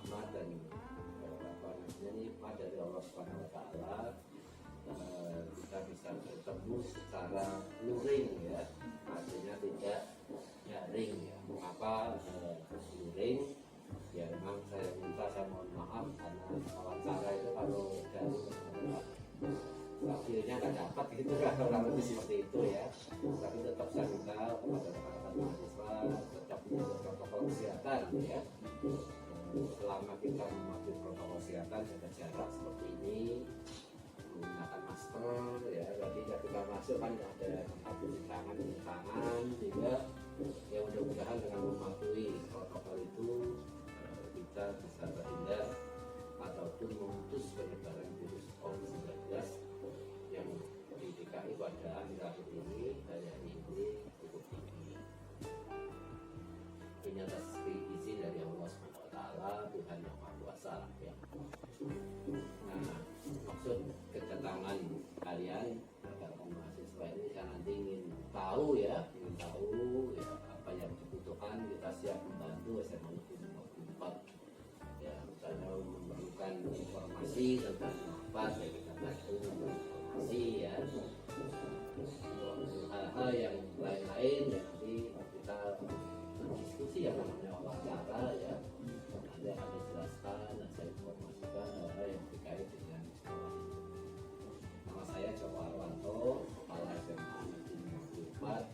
rahmat dan nikmat dari Allah Subhanahu Wa Taala, kita bisa bertemu secara luring ya, artinya tidak daring ya. Mengapa luring? Ya memang saya mohon maaf karena wawancara itu kalau dari hasilnya nggak dapat gitu kan, orang lebih seperti itu ya. Tapi tetap saya minta kepada rekan-rekan mahasiswa tetap menjaga protokol kesehatan ya. Selama kita mematuhi protokol kesehatan, jaga jarak seperti ini, menggunakan masker ya. Berarti ketika masuk kan ada tempat cuci tangan juga ya. Mudah-mudahan dengan mematuhi protokol itu kita bisa terhindar ataupun memutus penyebaran virus COVID-19 yang di DKI pada akhir-akhir ini daya ini cukup tinggi. Ini atas izin dari Allah SWT, Tuhan Yang Maha Kuasa ya. Nah, maksud kedatangan kalian rekan-rekan mahasiswa ini saya nanti ingin tahu ya apa yang dibutuhkan. Kita siap membantu SMA Negeri 54 ya, misalnya memerlukan informasi tentang apa ya, kita bantu informasi ya. Hal-hal yang lain-lain ya nanti kita diskusi yang namanya wawancara ya. Nanti akan dijelaskan dan saya informasikan hal-hal yang terkait dengan sekolah itu. Nama saya Joko Arwanto, Kepala SMA Negeri 54.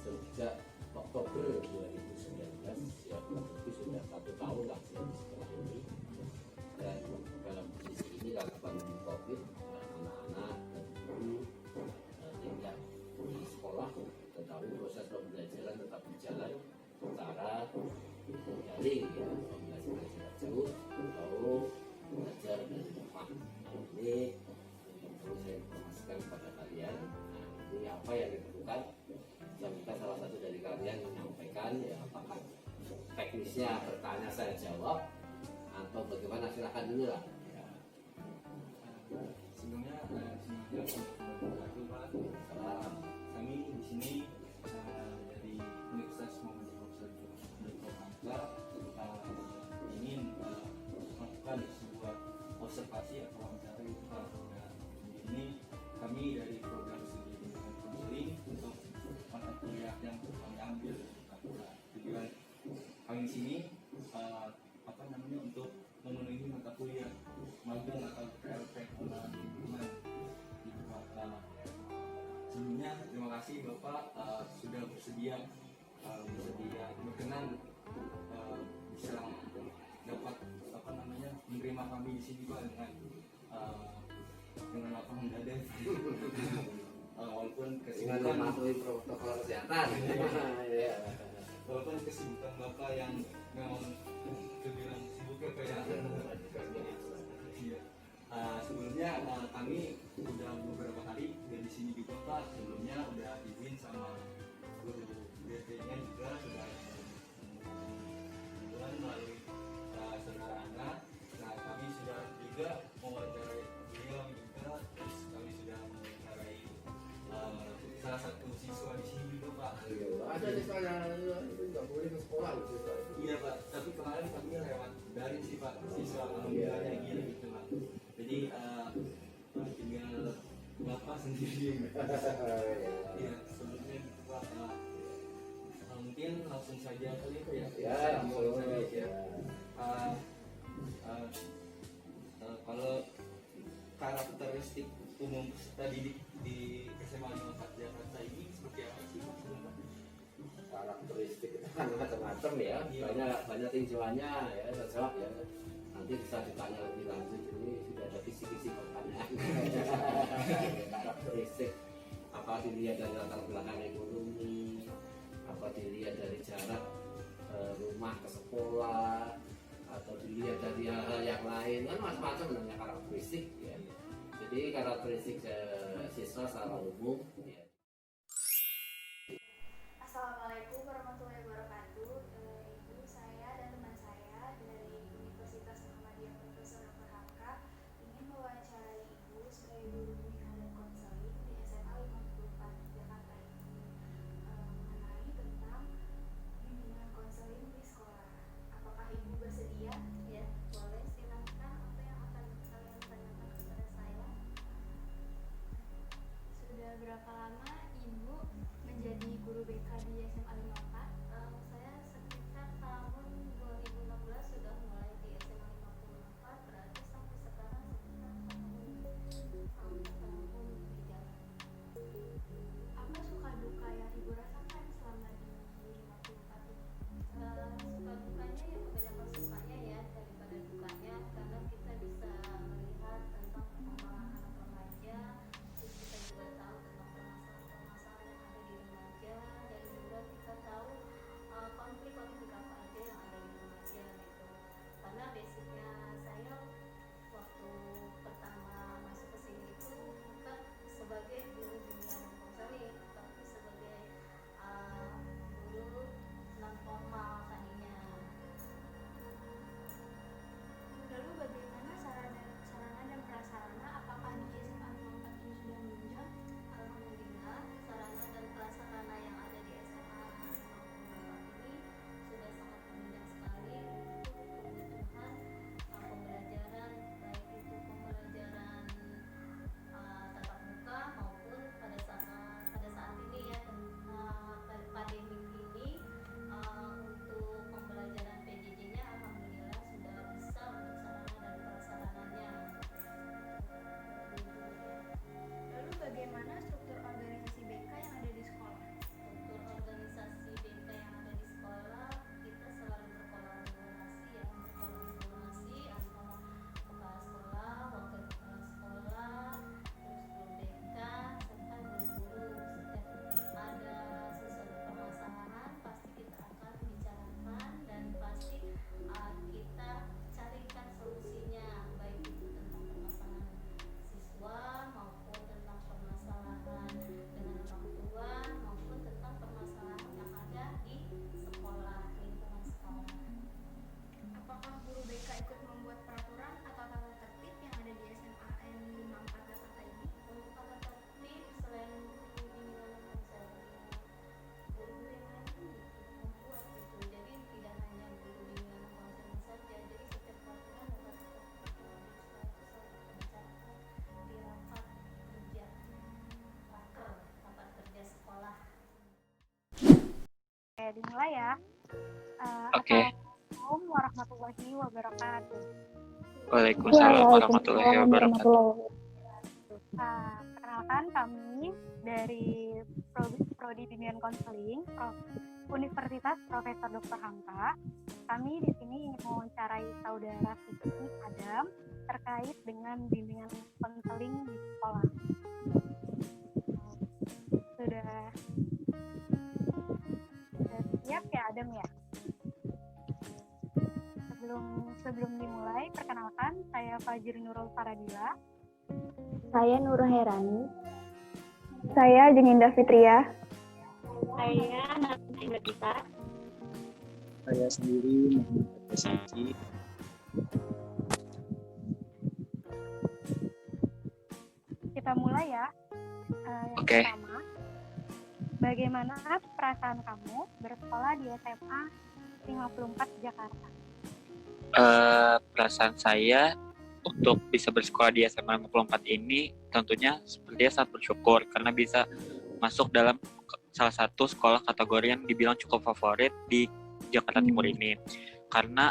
Sejak Oktober 2019 ya, berarti sudah 1 tahun lah saya di sekolah ini. Dan dalam posisi ini karena pandemi COVID, anak-anak dan guru tinggal di sekolah, tetapi proses pembelajaran tetap berjalan secara daring ya, pembelajaran jarak jauh atau belajar dari rumah. Ini yang perlu saya informasikan kepada kalian. Ini apa yang diperlukan? Saya minta salah satu dari kalian menyampaikan ya, apakah teknisnya bertanya saya jawab atau bagaimana, silakan dulu lah ya. Sebelumnya Pak, kami di sini dari Universitas Muhammadiyah ingin melakukan sebuah observasi atau wawancara itu Pak. Ini kami dari program studi pendidikan konseling untuk mata kuliah yang kami ambil. Tujuan kami di sini untuk memenuhi mata kuliah magang atau PLP lingkungan di Bapak. Sebelumnya terima kasih Bapak sudah bersedia berkenan bisa dapat menerima kami di sini Pak dengan lapang dada. Walaupun kesibukan mematuhi protokol kesehatan ya. Walaupun kesibukan Bapak yang memang terbilang sibuk ya Pak ya. Sebelumnya kami udah beberapa kali di sini juga Pak. Sebelumnya udah izin sama guru DT-nya juga sudah kebetulan melalui saudara Anda. Nah kami sudah juga mewawancarai beliau juga, terus kami sudah mewawancarai salah satu siswa di sini juga Pak. Ada siswa yang itu nggak boleh ke sekolah loh siswa. Iya Pak, tapi kemarin kami lewat daring sih Pak, siswa alhamdulillahnya gini gitu Pak. Jadi tinggal Bapak sendiri. Iya, sebelumnya gitu Pak. Mungkin langsung saja kali Pak ya. Ya, langsung saja. Kalau karakteristik umum peserta didik di SMA 54 Jakarta ini seperti apa sih Pak? Karakteristik itu kan macam-macam ya, banyak tinjauannya ya, cocok ya. Nanti bisa ditanya lebih lanjut, ini sudah ada kisi-kisi pertanyaan. Karakteristik apa dilihat dari latar belakang ekonomi, apa dilihat dari jarak rumah ke sekolah, atau dilihat dari hal-hal yang lain, kan macam-macam namanya karakteristik ya. Jadi karakteristik siswa secara umum ya. Assalamualaikum warahmatullahi wabarakatuh. Ibu saya dan teman saya dari Universitas Muhammadiyah Profesor Dr. Hamka ingin mewawancarai Ibu sebagai guru pembimbing dan konseling di SMA 54 Jakarta ini mengenai tentang bimbingan konseling di sekolah. Apakah Ibu bersedia? Ya. mulai ya. Oke. Assalamualaikum warahmatullahi wabarakatuh. Waalaikumsalam warahmatullahi wabarakatuh. Perkenalkan kami dari Prodi Bimbingan Konseling Universitas Profesor Dr. Hamka. Kami di sini ingin mewawancarai saudara Fikri Adam terkait dengan bimbingan konseling di sekolah. Sudah siap ya Adam ya? Sebelum dimulai, perkenalkan saya Fajri Nurul Faradila. Saya Nurul Herani. Saya Jeninda Fitria. Saya Natasha Indra. Saya sendiri Muhammad Tasaki. Kita mulai ya. Oke. Pertama, bagaimana perasaan kamu bersekolah di SMA 54 Jakarta? Perasaan saya untuk bisa bersekolah di SMA 54 ini tentunya sepertinya sangat bersyukur karena bisa masuk dalam salah satu sekolah kategori yang dibilang cukup favorit di Jakarta Timur ini. Karena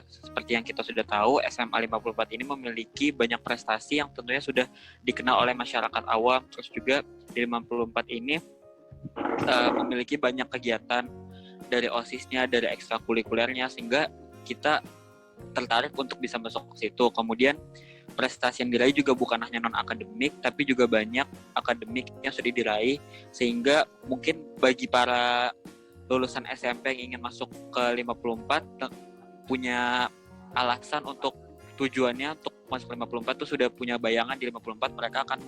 seperti yang kita sudah tahu, SMA 54 ini memiliki banyak prestasi yang tentunya sudah dikenal oleh masyarakat awam. Terus juga di 54 ini memiliki banyak kegiatan dari OSIS-nya, dari ekstrakurikulernya, sehingga kita tertarik untuk bisa masuk ke situ. Kemudian prestasi yang diraih juga bukan hanya non-akademik, tapi juga banyak akademik yang sudah diraih, sehingga mungkin bagi para lulusan SMP yang ingin masuk ke 54 punya alasan untuk tujuannya untuk masuk 54 itu sudah punya bayangan di 54 mereka akan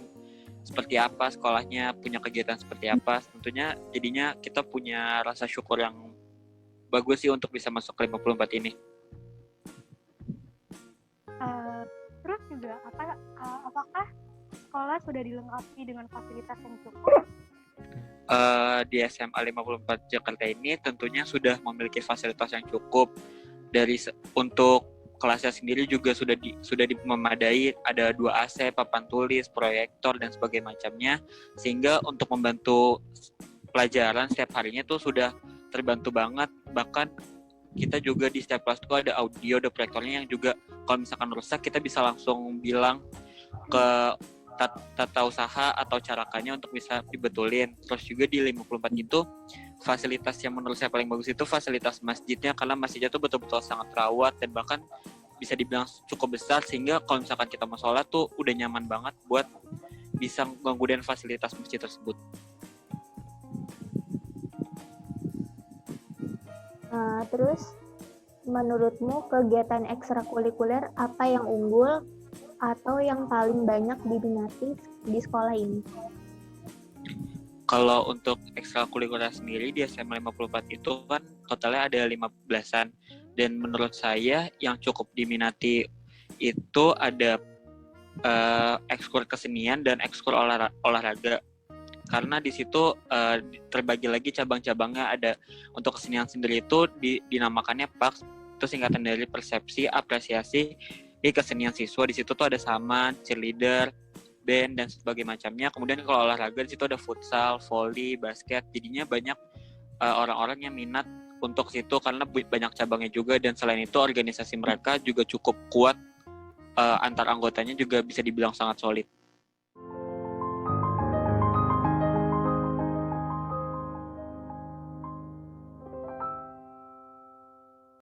seperti apa sekolahnya, punya kegiatan seperti apa. Tentunya jadinya kita punya rasa syukur yang bagus sih untuk bisa masuk ke 54 ini. Terus juga apakah sekolah sudah dilengkapi dengan fasilitas yang cukup? Di SMA 54 Jakarta ini tentunya sudah memiliki fasilitas yang cukup. Untuk kelasnya sendiri juga sudah memadai, ada 2 AC, papan tulis, proyektor dan sebagainya macamnya, sehingga untuk membantu pelajaran setiap harinya tuh sudah terbantu banget. Bahkan kita juga di setiap kelas itu ada audio, ada proyektornya yang juga kalau misalkan rusak kita bisa langsung bilang ke tata usaha atau carakannya untuk bisa dibetulin. Terus juga di 54 itu fasilitas yang menurut saya paling bagus itu fasilitas masjidnya, karena masjidnya tuh betul-betul sangat terawat dan bahkan bisa dibilang cukup besar, sehingga kalau misalkan kita mau sholat tuh udah nyaman banget buat bisa menggunakan fasilitas masjid tersebut. Terus menurutmu kegiatan ekstrakurikuler apa yang unggul atau yang paling banyak diminati di sekolah ini? Kalau untuk ekstrakurikuler sendiri di SMA 54 itu kan totalnya ada 15-an, dan menurut saya yang cukup diminati itu ada ekskul kesenian dan ekskul olahraga. Karena di situ terbagi lagi cabang-cabangnya. Ada untuk kesenian sendiri itu dinamakannya PAKS, itu singkatan dari persepsi apresiasi di kesenian siswa. Di situ tuh ada saman, cheerleader, band dan sebagainya macamnya. Kemudian kalau olahraga di situ ada futsal, volley, basket. Jadinya banyak orang-orang yang minat untuk situ karena banyak cabangnya juga, dan selain itu organisasi mereka juga cukup kuat, antar anggotanya juga bisa dibilang sangat solid.